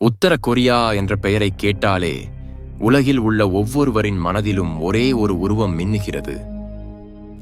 உத்தர Korea என்ற பெயரை கேட்டாலே உலகில் உள்ள ஒவ்வொருவரின் மனதிலும் ஒரே ஒரு உருவம் மின்னுகிறது.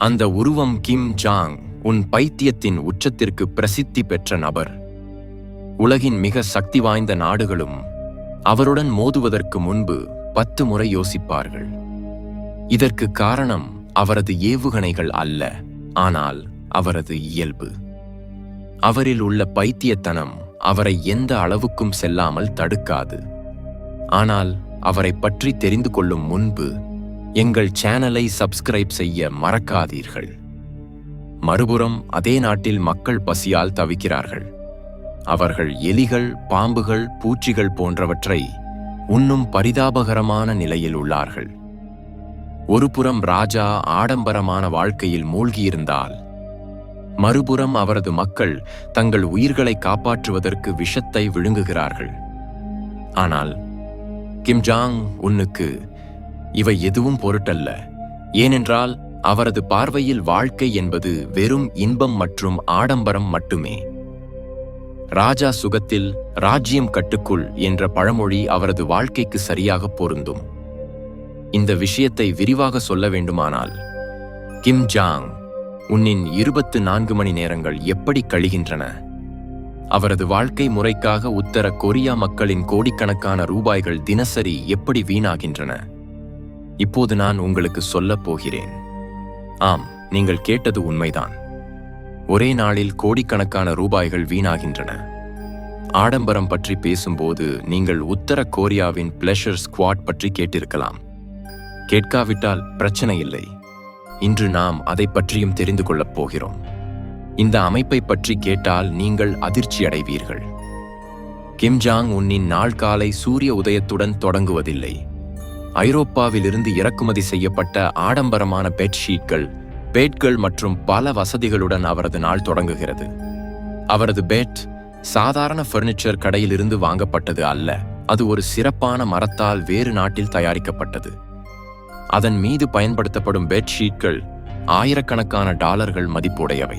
அந்த உருவம் கிம் ஜாங் உன் பைத்தியத்தின் உச்சத்திற்கு பிரசித்தி பெற்ற நபர். உலகின் மிக சக்தி வாய்ந்த நாடுகளும் அவருடன் மோதுவதற்கு முன்பு 10 முறை யோசிப்பார்கள். இதற்கு காரணம் அவரது ஏவுகணைகள் அல்ல, ஆனால் அவரது இயல்பு. அவரில் உள்ள பைத்தியத்தனம் அவரை எந்த அளவுக்கும் செல்லாமல் தடுக்காது. ஆனால் அவரை பற்றி தெரிந்து கொள்ளும் முன்பு எங்கள் சேனலை சப்ஸ்கிரைப் செய்ய மறக்காதீர்கள். மறுபுறம் அதே நாட்டில் மக்கள் பசியால் தவிக்கிறார்கள். அவர்கள் எலிகள், பாம்புகள், பூச்சிகள் போன்றவற்றை உண்ணும் பரிதாபகரமான நிலையில் உள்ளார்கள். ஒருபுறம் ராஜா ஆடம்பரமான வாழ்க்கையில் மூழ்கியிருந்தால், மறுபுறம் அவரது மக்கள் தங்கள் உயிர்களை காப்பாற்றுவதற்கு விஷத்தை விழுங்குகிறார்கள். ஆனால் கிம் ஜாங் உன்னுக்கு இவை எதுவும் பொருட்டல்ல. ஏனென்றால் அவரது பார்வையில் வாழ்க்கை என்பது வெறும் இன்பம் மற்றும் ஆடம்பரம் மட்டுமே. ராஜா சுகத்தில் ராஜ்யம் கட்டுக்குள் என்ற பழமொழி அவரது வாழ்க்கைக்கு சரியாக பொருந்தும். இந்த விஷயத்தை விரிவாக சொல்ல வேண்டுமானால், கிம் ஜாங் உன்னின் 24 மணி நேரங்கள் எப்படி கழிகின்றன? அவரது வாழ்க்கை முறைக்காக உத்தர கொரியா மக்களின் கோடிக்கணக்கான ரூபாய்கள் தினசரி எப்படி வீணாகின்றன? இப்போது நான் உங்களுக்கு சொல்லப் போகிறேன். ஆம், நீங்கள் கேட்டது உண்மைதான். ஒரே நாளில் கோடிக்கணக்கான ரூபாய்கள் வீணாகின்றன. ஆடம்பரம் பற்றி பேசும்போது நீங்கள் உத்தர கொரியாவின் பிளஷர் ஸ்குவாட் பற்றி கேட்டிருக்கலாம். கேட்காவிட்டால் பிரச்சனை இல்லை. இன்று நாம் அதை பற்றியும் தெரிந்து கொள்ளப் போகிறோம். இந்த அமைப்பை பற்றி கேட்டால் நீங்கள் அதிர்ச்சி அடைவீர்கள். கிம் ஜாங் உன்னின் நாள் காலை சூரிய உதயத்துடன் தொடங்குவதில்லை. ஐரோப்பாவிலிருந்து இறக்குமதி செய்யப்பட்ட ஆடம்பரமான பெட்ஷீட்கள், பேட்கள் மற்றும் பல வசதிகளுடன் அவரது நாள் தொடங்குகிறது. அவரது பெட் சாதாரண ஃபர்னிச்சர் கடையிலிருந்து வாங்கப்பட்டது அல்ல. அது ஒரு சிறப்பான மரத்தால் வேறு நாட்டில் தயாரிக்கப்பட்டது. அதன் மீது பயன்படுத்தப்படும் பெட்ஷீட்கள் ஆயிரக்கணக்கான டாலர்கள் மதிப்புடையவை.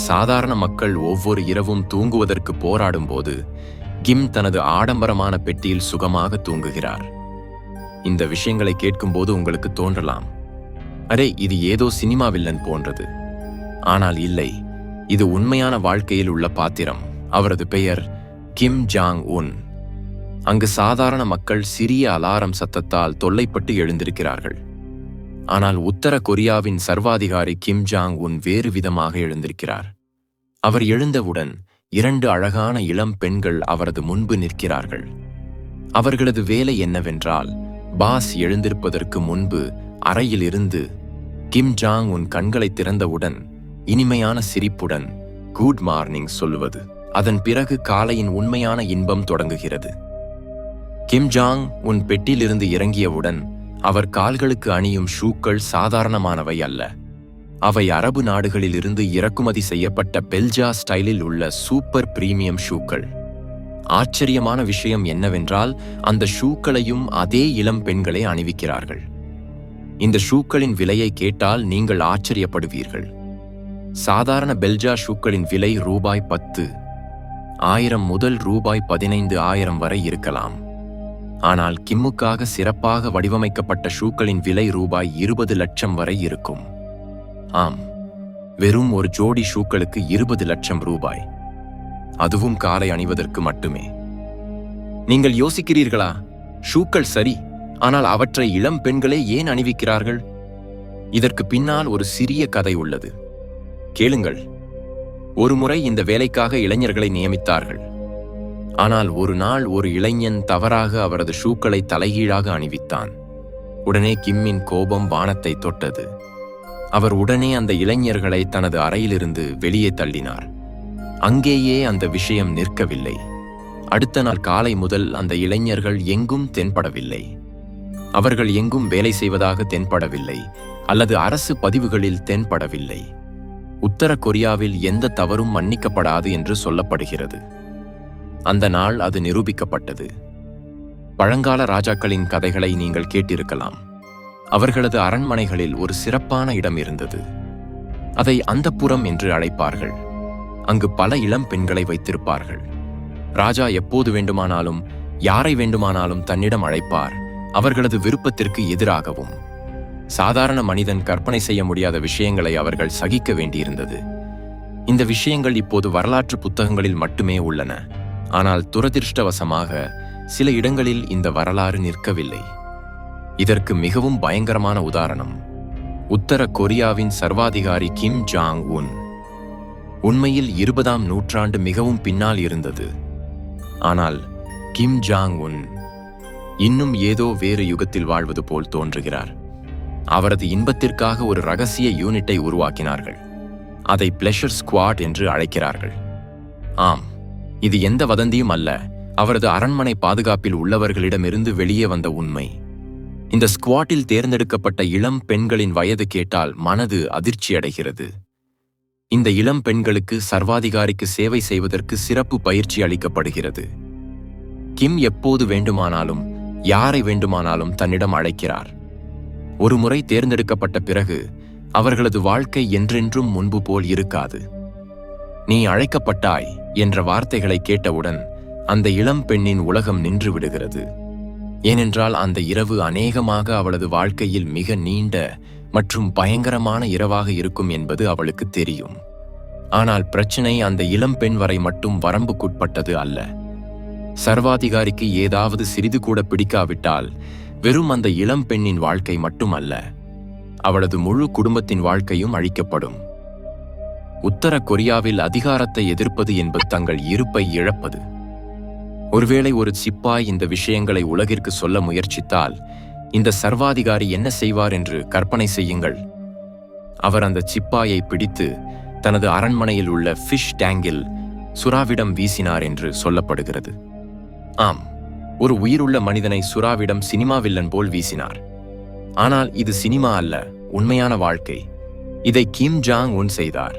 சாதாரண மக்கள் ஒவ்வொரு இரவும் தூங்குவதற்கு போராடும் போது கிம் தனது ஆடம்பரமான பெட்டியில் சுகமாக தூங்குகிறார். இந்த விஷயங்களை கேட்கும்போது உங்களுக்கு தோன்றலாம், அரே இது ஏதோ சினிமா வில்லன் போன்றது. ஆனால் இல்லை, இது உண்மையான வாழ்க்கையில் உள்ள பாத்திரம். அவரது பெயர் கிம் ஜாங் உன். அங்கு சாதாரண மக்கள் சிறிய அலாரம் சத்தத்தால் தொல்லைப்பட்டு எழுந்திருக்கிறார்கள். ஆனால் உத்தர கொரியாவின் சர்வாதிகாரி கிம் ஜாங் உன் வேறு விதமாக எழுந்திருக்கிறார். அவர் எழுந்தவுடன் 2 அழகான இளம் பெண்கள் அவரது முன்பு நிற்கிறார்கள். அவர்களது வேலை என்னவென்றால், பாஸ் எழுந்திருப்பதற்கு முன்பு அறையில் இருந்து கிம் ஜாங் உன் கண்களை திறந்தவுடன் இனிமையான சிரிப்புடன் குட் மார்னிங் சொல்லுவது. அதன் பிறகு காலையின் உண்மையான இன்பம் தொடங்குகிறது. கிம் ஜாங் உன் பெட்டியிலிருந்து இறங்கியவுடன் அவர் கால்களுக்கு அணியும் ஷூக்கள் சாதாரணமானவை அல்ல. அவை அரபு நாடுகளிலிருந்து இறக்குமதி செய்யப்பட்ட பெல்ஜா ஸ்டைலில் உள்ள சூப்பர் பிரீமியம் ஷூக்கள். ஆச்சரியமான விஷயம் என்னவென்றால், அந்த ஷூக்களையும் அதே இளம் பெண்களே அணிவிக்கிறார்கள். இந்த ஷூக்களின் விலையை கேட்டால் நீங்கள் ஆச்சரியப்படுவீர்கள். சாதாரண பெல்ஜா ஷூக்களின் விலை ரூபாய் 10,000 முதல் ரூபாய் 15,000 வரை இருக்கலாம். ஆனால் கிம்முக்காக சிறப்பாக வடிவமைக்கப்பட்ட ஷூக்களின் விலை ரூபாய் 20 லட்சம் வரை இருக்கும். ஆம், வெறும் ஒரு ஜோடி ஷூக்களுக்கு 20 லட்சம் ரூபாய். அதுவும் காலை அணிவதற்கு மட்டுமே. நீங்கள் யோசிக்கிறீர்களா, ஷூக்கள் சரி, ஆனால் அவற்றை இளம் பெண்களே ஏன் அணிவிக்கிறார்கள்? இதற்கு பின்னால் ஒரு சிறிய கதை உள்ளது. கேளுங்கள். ஒருமுறை இந்த வேலைக்காக இளைஞர்களை நியமித்தார்கள். ஆனால் ஒரு நாள் ஒரு இளைஞன் தவறாக அவரது ஷூக்களை தலைகீழாக அணிவித்தான். உடனே கிம்மின் கோபம் வானத்தை தொட்டது. அவர் உடனே அந்த இளைஞர்களை தனது அறையிலிருந்து வெளியே தள்ளினார். அங்கேயே அந்த விஷயம் நிற்கவில்லை. அடுத்த நாள் காலை முதல் அந்த இளைஞர்கள் எங்கும் தென்படவில்லை. அவர்கள் எங்கும் வேலை செய்வதாக தென்படவில்லை, அல்லது அரசு பதிவுகளில் தென்படவில்லை. உத்தர கொரியாவில் எந்த தவறும் மன்னிக்கப்படாது என்று சொல்லப்படுகிறது. அந்த நாள் அது நிரூபிக்கப்பட்டது. பழங்கால ராஜாக்களின் கதைகளை நீங்கள் கேட்டிருக்கலாம். அவர்களது அரண்மனைகளில் ஒரு சிறப்பான இடம் இருந்தது. அதை அந்தப்புரம் என்று அழைப்பார்கள். அங்கு பல இளம் பெண்களை வைத்திருப்பார்கள். ராஜா எப்போது வேண்டுமானாலும் யாரை வேண்டுமானாலும் தன்னிடம் அழைப்பார், அவர்களது விருப்பத்திற்கு எதிராகவும். சாதாரண மனிதன் கற்பனை செய்ய முடியாத விஷயங்களை அவர்கள் சகிக்க வேண்டியிருந்தது. இந்த விஷயங்கள் இப்போது வரலாற்று புத்தகங்களில் மட்டுமே உள்ளன. ஆனால் துரதிர்ஷ்டவசமாக சில இடங்களில் இந்த வரலாறு நிற்கவில்லை. இதற்கு மிகவும் பயங்கரமான உதாரணம் உத்தர கொரியாவின் சர்வாதிகாரி கிம் ஜாங் உன். உண்மையில் 20ஆம் நூற்றாண்டு மிகவும் பின்னால் இருந்தது. ஆனால் கிம் ஜாங் உன் இன்னும் ஏதோ வேறு யுகத்தில் வாழ்வது போல் தோன்றுகிறார். அவரது இன்பத்திற்காக ஒரு ரகசிய யூனிட்டை உருவாக்கினார்கள். அதை பிளஷர் ஸ்குவாட் என்று அழைக்கிறார்கள். ஆம், இது எந்த வதந்தியும் அல்ல, அவரது அரண்மனை பாதுகாப்பில் உள்ளவர்களிடமிருந்து வெளியே வந்த உண்மை. இந்த ஸ்குவாட்டில் தேர்ந்தெடுக்கப்பட்ட இளம் பெண்களின் வயது கேட்டால் மனது அதிர்ச்சியடைகிறது. இந்த இளம் பெண்களுக்கு சர்வாதிகாரிக்கு சேவை செய்வதற்கு சிறப்பு பயிற்சி அளிக்கப்படுகிறது. கிம் எப்போது வேண்டுமானாலும் யாரை வேண்டுமானாலும் தன்னிடம் அழைக்கிறார். ஒரு முறை தேர்ந்தெடுக்கப்பட்ட பிறகு அவர்களது வாழ்க்கை என்றென்றும் முன்பு போல் இருக்காது. நீ அழைக்கப்பட்டாய் என்ற வார்த்தைகளை கேட்டவுடன் அந்த இளம் பெண்ணின் உலகம் நின்று விடுகிறது. ஏனென்றால் அந்த இரவு அநேகமாக அவளது வாழ்க்கையில் மிக நீண்ட மற்றும் பயங்கரமான இரவாக இருக்கும் என்பது அவளுக்கு தெரியும். ஆனால் பிரச்சனை அந்த இளம் பெண் வரை மட்டும் வரம்புக்குட்பட்டது அல்ல. சர்வாதிகாரிக்கு ஏதாவது சிறிது கூட பிடிக்காவிட்டால் வெறும் அந்த இளம் பெண்ணின் வாழ்க்கை மட்டுமல்ல, அவளது முழு குடும்பத்தின் வாழ்க்கையும் அழிக்கப்படும். உத்தர கொரியாவில் அதிகாரத்தை எதிர்ப்பது என்பது தங்கள் இருப்பை இழப்பது. ஒருவேளை ஒரு சிப்பாய் இந்த விஷயங்களை உலகிற்கு சொல்ல முயற்சித்தால் இந்த சர்வாதிகாரி என்ன செய்வார் என்று கற்பனை செய்யுங்கள். அவர் அந்த சிப்பாயை பிடித்து தனது அரண்மனையில் உள்ள ஃபிஷ் டேங்கில் சுறாவிடம் வீசினார் என்று சொல்லப்படுகிறது. ஆம், ஒரு உயிருள்ள மனிதனை சுறாவிடம் சினிமா வில்லன் போல் வீசினார். ஆனால் இது சினிமா அல்ல, உண்மையான வாழ்க்கை. இதை கிம் ஜாங் உன் செய்தார்.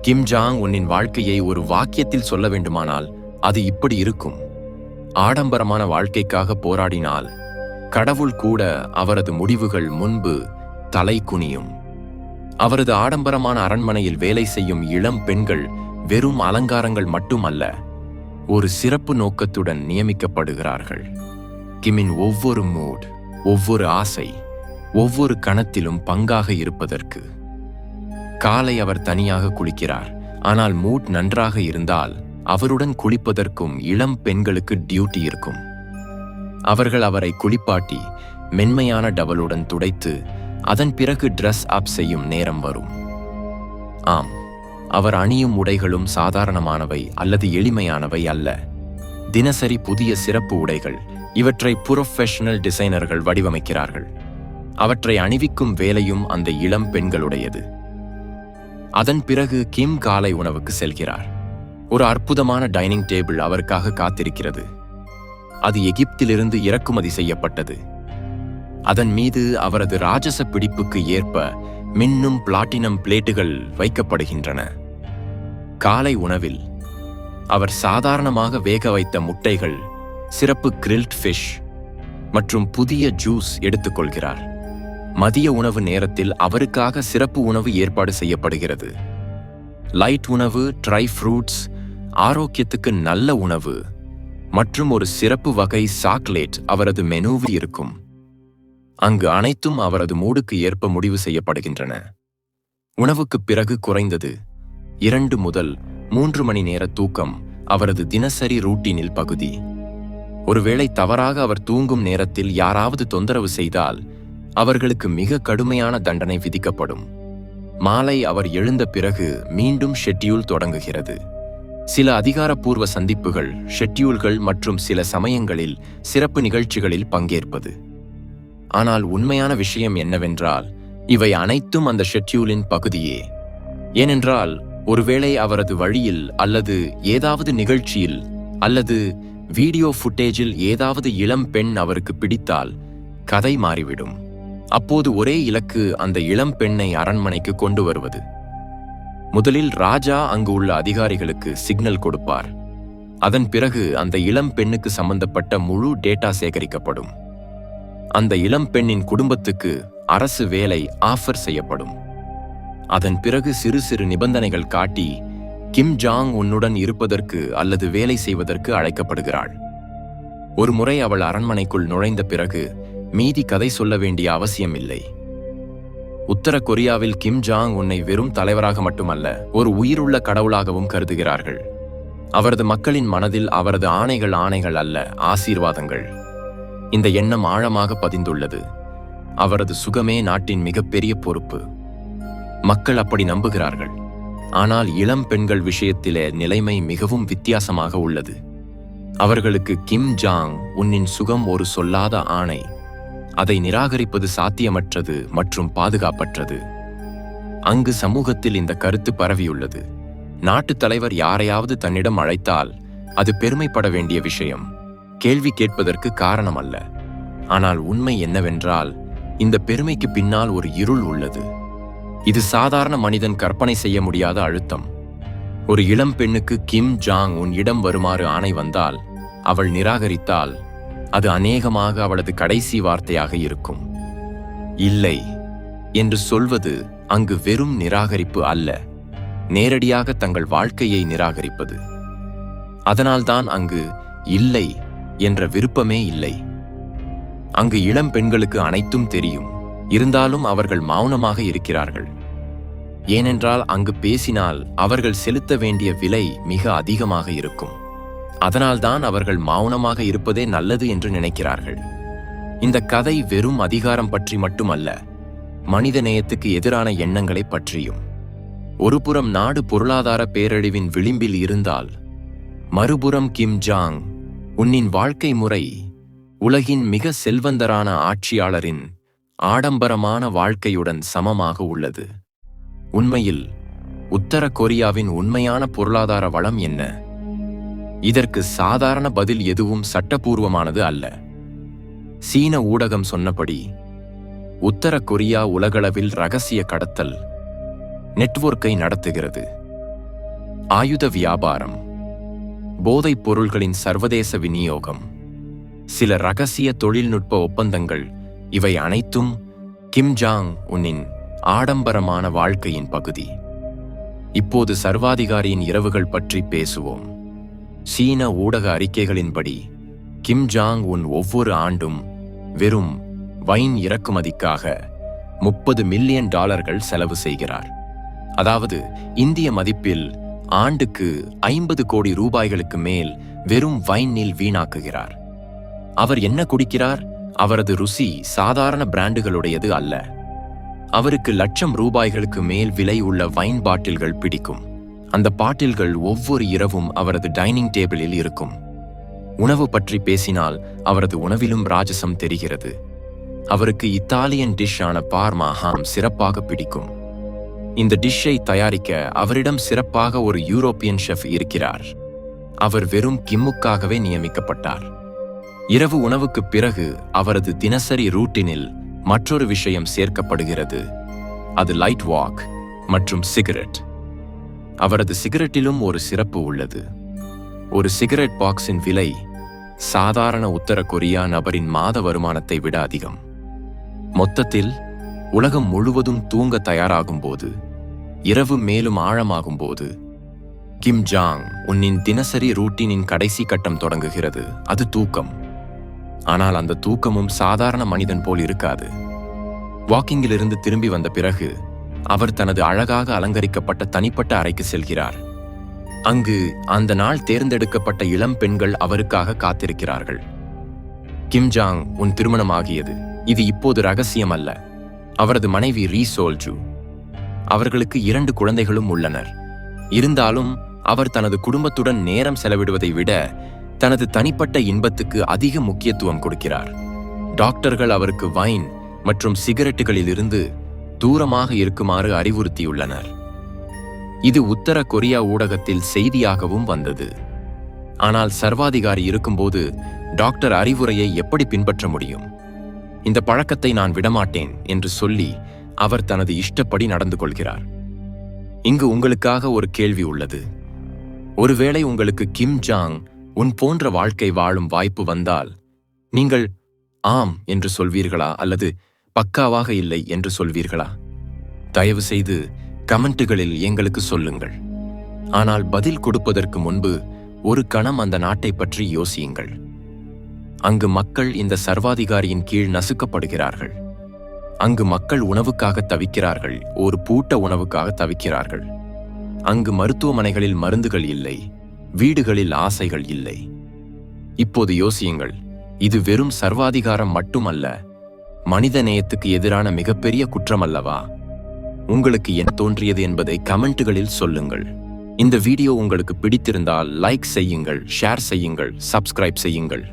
கிம் ஜாங் உன்னின் வாழ்க்கையை ஒரு வாக்கியத்தில் சொல்ல வேண்டுமானால் அது இப்படி இருக்கும்: ஆடம்பரமான வாழ்க்கைக்காக போராடினால் கடவுள் கூட அவரது முடிவுகள் முன்பு தலை குனியும். அவரது ஆடம்பரமான அரண்மனையில் வேலை செய்யும் இளம் பெண்கள் வெறும் அலங்காரங்கள் மட்டுமல்ல, ஒரு சிறப்பு நோக்கத்துடன் நியமிக்கப்படுகிறார்கள். கிமின் ஒவ்வொரு மூட், ஒவ்வொரு ஆசை, ஒவ்வொரு கணத்திலும் பங்காக இருப்பதற்கு. காலை அவர் தனியாக குளிக்கிறார். ஆனால் மூட் நன்றாக இருந்தால் அவருடன் குளிப்பதற்கும் இளம் பெண்களுக்கு டியூட்டி இருக்கும். அவர்கள் அவரை குளிப்பாட்டி மென்மையான டவலுடன் துடைத்து அதன் பிறகு ட்ரெஸ் அப் செய்யும் நேரம் வரும். ஆம், அவர் அணியும் உடைகளும் சாதாரணமானவை அல்லது எளிமையானவை அல்ல. தினசரி புதிய சிறப்பு உடைகள். இவற்றை புரொஃபஷனல் டிசைனர்கள் வடிவமைக்கிறார்கள். அவற்றை அணிவிக்கும் வேலையும் அந்த இளம் பெண்களுடையது. அதன் பிறகு கிம் காலை உணவுக்கு செல்கிறார். ஒரு அற்புதமான டைனிங் டேபிள் அவருக்காக காத்திருக்கிறது. அது எகிப்திலிருந்து இறக்குமதி செய்யப்பட்டது. அதன் மீது அவரது ராஜச பிடிப்புக்கு ஏற்ப மின்னும் பிளாட்டினம் பிளேட்டுகள் வைக்கப்படுகின்றன. காலை உணவில் அவர் சாதாரணமாக வேக வைத்த முட்டைகள், சிறப்பு கிரில்ட் ஃபிஷ் மற்றும் புதிய ஜூஸ் எடுத்துக்கொள்கிறார். மதிய உணவு நேரத்தில் அவருக்காக சிறப்பு உணவு ஏற்பாடு செய்யப்படுகிறது. லைட் உணவு, ட்ரை ஃப்ரூட்ஸ், ஆரோக்கியத்துக்கு நல்ல உணவு மற்றும் ஒரு சிறப்பு வகை சாக்லேட் அவரது மெனுவில் இருக்கும். அங்கு அனைத்தும் அவரது மூடுக்கு ஏற்ப முடிவு செய்யப்படுகின்றன. உணவுக்குப் பிறகு குறைந்தது 2 முதல் 3 மணி நேர தூக்கம் அவரது தினசரி ரூட்டீனில் பகுதி. ஒருவேளை தவறாக அவர் தூங்கும் நேரத்தில் யாராவது தொந்தரவு செய்தால் அவர்களுக்கு மிக கடுமையான தண்டனை விதிக்கப்படும். மாலை அவர் எழுந்த பிறகு மீண்டும் ஷெட்யூல் தொடங்குகிறது. சில அதிகாரப்பூர்வ சந்திப்புகள், ஷெட்யூல்கள் மற்றும் சில சமயங்களில் சிறப்பு நிகழ்ச்சிகளில் பங்கேற்பது. ஆனால் உண்மையான விஷயம் என்னவென்றால் இவை அனைத்தும் அந்த ஷெட்யூலின் பகுதியே. ஏனென்றால் ஒருவேளை அவரது வழியில் அல்லது ஏதாவது நிகழ்ச்சியில் அல்லது வீடியோ ஃபுட்டேஜில் ஏதாவது இளம் பெண் அவருக்கு பிடித்தால் கதை மாறிவிடும். அப்போது ஒரே இலக்கு அந்த இளம் பெண்ணை அரண்மனைக்கு கொண்டு வருவது. முதலில் ராஜா அங்கு உள்ள அதிகாரிகளுக்கு சிக்னல் கொடுப்பார். அதன் பிறகு அந்த இளம் பெண்ணுக்கு சம்பந்தப்பட்ட முழு டேட்டா சேகரிக்கப்படும். அந்த இளம் பெண்ணின் குடும்பத்துக்கு அரசு வேலை ஆஃபர் செய்யப்படும். அதன் பிறகு சிறு சிறு நிபந்தனைகள் காட்டி கிம் ஜாங் உன்னுடன் இருப்பதற்கு அல்லது வேலை செய்வதற்கு அழைக்கப்படுகிறாள். ஒரு முறை அவள் அரண்மனைக்குள் நுழைந்த பிறகு மீதி கதை சொல்ல வேண்டிய அவசியம் இல்லை. உத்தர கொரியாவில் கிம் ஜாங் உன்னை வெறும் தலைவராக மட்டுமல்ல, ஒரு உயிருள்ள கடவுளாகவும் கருதுகிறார்கள். அவரது மக்களின் மனதில் அவரது ஆணைகள் அல்ல, ஆசீர்வாதங்கள். இந்த எண்ணம் ஆழமாக பதிந்துள்ளது. அவரது சுகமே நாட்டின் மிகப்பெரிய பொறுப்பு. மக்கள் அப்படி நம்புகிறார்கள். ஆனால் இளம் பெண்கள் விஷயத்திலே நிலைமை மிகவும் வித்தியாசமாக உள்ளது. அவர்களுக்கு கிம் ஜாங் உன்னின் சுகம் ஒரு சொல்லாத ஆணை. அதை நிராகரிப்பது சாத்தியமற்றது மற்றும் பாதுகாப்பற்றது. அங்கு சமூகத்தில் இந்த கருத்து பரவியுள்ளது. நாட்டுத் தலைவர் யாரையாவது தன்னிடம் அழைத்தால் அது பெருமைப்பட வேண்டிய விஷயம், கேள்வி கேட்பதற்கு காரணம் அல்ல. ஆனால் உண்மை என்னவென்றால், இந்த பெருமைக்கு பின்னால் ஒரு இருள் உள்ளது. இது சாதாரண மனிதன் கற்பனை செய்ய முடியாத அழுத்தம். ஒரு இளம் பெண்ணுக்கு கிம் ஜாங் உன் இடம் வருமாறு ஆணை வந்தால், அவள் நிராகரித்தால், அது அநேகமாக அவளது கடைசி வார்த்தையாக இருக்கும். இல்லை என்று சொல்வது அங்கு வெறும் நிராகரிப்பு அல்ல, நேரடியாக தங்கள் வாழ்க்கையை நிராகரிப்பது. அதனால்தான் அங்கு இல்லை என்ற விருப்பமே இல்லை. அங்கு இளம் பெண்களுக்கு அனைத்தும் தெரியும், இருந்தாலும் அவர்கள் மௌனமாக இருக்கிறார்கள். ஏனென்றால் அங்கு பேசினால் அவர்கள் செலுத்த வேண்டிய விலை மிக அதிகமாக இருக்கும். அதனால்தான் அவர்கள் மௌனமாக இருப்பதே நல்லது என்று நினைக்கிறார்கள். இந்த கதை வெறும் அதிகாரம் பற்றி மட்டுமல்ல, மனித நேயத்துக்கு எதிரான எண்ணங்களை பற்றியும். ஒருபுறம் நாடு பொருளாதார பேரழிவின் விளிம்பில் இருந்தால், மறுபுறம் கிம் ஜாங் உன்னின் வாழ்க்கை முறை உலகின் மிக செல்வந்தரான ஆட்சியாளரின் ஆடம்பரமான வாழ்க்கையுடன் சமமாக உள்ளது. உண்மையில் உத்தர கொரியாவின் உண்மையான பொருளாதார வளம் என்ன? இதற்கு சாதாரண பதில் எதுவும் சட்டபூர்வமானது அல்ல. சீன ஊடகம் சொன்னபடி, உத்தர கொரியா உலகளவில் ரகசிய கடத்தல் நெட்வொர்க்கை நடத்துகிறது. ஆயுத வியாபாரம், போதைப் பொருள்களின் சர்வதேச விநியோகம், சில ரகசிய தொழில்நுட்ப ஒப்பந்தங்கள், இவை அனைத்தும் கிம் ஜாங் உன்னின் ஆடம்பரமான வாழ்க்கையின் பகுதி. இப்போது சர்வாதிகாரியின் இரவுகள் பற்றி பேசுவோம். சீன ஊடக அறிக்கைகளின்படி, கிம் ஜாங் உன் ஒவ்வொரு ஆண்டும் வெறும் வைன் இறக்குமதிக்காக $30 மில்லியன் செலவு செய்கிறார். அதாவது இந்திய மதிப்பில் ஆண்டுக்கு 50 கோடி ரூபாய்களுக்கு மேல் வெறும் வைனில் வீணாக்குகிறார். அவர் என்ன குடிக்கிறார்? அவரது ருசி சாதாரண பிராண்டுகளுடையது அல்ல. அவருக்கு லட்சம் ரூபாய்களுக்கு மேல் விலை உள்ள வைன் பாட்டில்கள் பிடிக்கும். அந்த பாட்டில்கள் ஒவ்வொரு இரவும் அவரது டைனிங் டேபிளில் இருக்கும். உணவு பற்றி பேசினால் அவரது உணவிலும் ராஜசம் தெரிகிறது. அவருக்கு இத்தாலியன் டிஷ்ஷான பார்மா ஹாம் சிறப்பாக பிடிக்கும். இந்த டிஷ்ஷை தயாரிக்க அவரிடம் சிறப்பாக ஒரு யூரோப்பியன் ஷெஃப் இருக்கிறார். அவர் வெறும் கிம்முக்காகவே நியமிக்கப்பட்டார். இரவு உணவுக்கு பிறகு அவரது தினசரி ரூட்டினில் மற்றொரு விஷயம் சேர்க்கப்படுகிறது. அது லைட் வாக் மற்றும் சிகரெட். அவரது சிகரெட்டிலும் ஒரு சிறப்பு உள்ளது. ஒரு சிகரெட் பாக்ஸின் விலை சாதாரண உத்தர கொரியா நபரின் மாத வருமானத்தை விட அதிகம். மொத்தத்தில் உலகம் முழுவதும் தூங்க தயாராகும் போது, இரவு மேலும் ஆழமாகும் போது, கிம் ஜாங் உன்னின் தினசரி ரூட்டீனின் கடைசி கட்டம் தொடங்குகிறது. அது தூக்கம். ஆனால் அந்த தூக்கமும் சாதாரண மனிதன் போல் இருக்காது. வாக்கிங்கிலிருந்து திரும்பி வந்த பிறகு அவர் தனது அழகாக அலங்கரிக்கப்பட்ட தனிப்பட்ட அறைக்கு செல்கிறார். அங்கு அந்த நாள் தேர்ந்தெடுக்கப்பட்ட இளம் பெண்கள் அவருக்காக காத்திருக்கிறார்கள். Kim Jong Un திருமணமாகியது. இது இப்போது ரகசியம் அல்ல. அவரது மனைவி ரீ சோல்ஜூ. அவர்களுக்கு 2 குழந்தைகளும் உள்ளனர். இருந்தாலும் அவர் தனது குடும்பத்துடன் நேரம் செலவிடுவதை விட தனது தனிப்பட்ட இன்பத்துக்கு அதிக முக்கியத்துவம் கொடுக்கிறார். டாக்டர்கள் அவருக்கு வைன் மற்றும் சிகரெட்டுகளிலிருந்து தூரமாக இருக்குமாறு அறிவுறுத்தியுள்ளனர். இது உத்தர கொரியா ஊடகத்தில் செய்தியாகவும் வந்தது. ஆனால் சர்வாதிகாரி இருக்கும்போது டாக்டர் அறிவுரையை எப்படி பின்பற்ற முடியும்? இந்த பழக்கத்தை நான் விடமாட்டேன் என்று சொல்லி அவர் தனது இஷ்டப்படி நடந்து கொள்கிறார். இங்கு உங்களுக்காக ஒரு கேள்வி உள்ளது. ஒருவேளை உங்களுக்கு கிம் ஜாங் உன் போன்ற வாழ்க்கை வாழும் வாய்ப்பு வந்தால், நீங்கள் ஆம் என்று சொல்வீர்களா அல்லது பக்காவாக இல்லை என்று சொல்வீர்களா? தயவு செய்து கமெண்ட்டுகளில் எங்களுக்கு சொல்லுங்கள். ஆனால் பதில் கொடுப்பதற்கு முன்பு ஒரு கணம் அந்த நாட்டை பற்றி யோசியுங்கள். அங்கு மக்கள் இந்த சர்வாதிகாரியின் கீழ் நசுக்கப்படுகிறார்கள். அங்கு மக்கள் உணவுக்காக தவிக்கிறார்கள், ஒரு பூட்ட உணவுக்காக தவிக்கிறார்கள். அங்கு மருத்துவமனைகளில் மருந்துகள் இல்லை, வீடுகளில் ஆசைகள் இல்லை. இப்போது யோசியுங்கள், இது வெறும் சர்வாதிகாரம் மட்டுமல்ல, மனித நேயத்துக்கு எதிரான மிகப்பெரிய குற்றம் அல்லவா? உங்களுக்கு என்ன தோன்றியது என்பதை கமெண்ட்டுகளில் சொல்லுங்கள். இந்த வீடியோ உங்களுக்கு பிடித்திருந்தால் லைக் செய்யுங்கள், ஷேர் செய்யுங்கள், சப்ஸ்கிரைப் செய்யுங்கள்.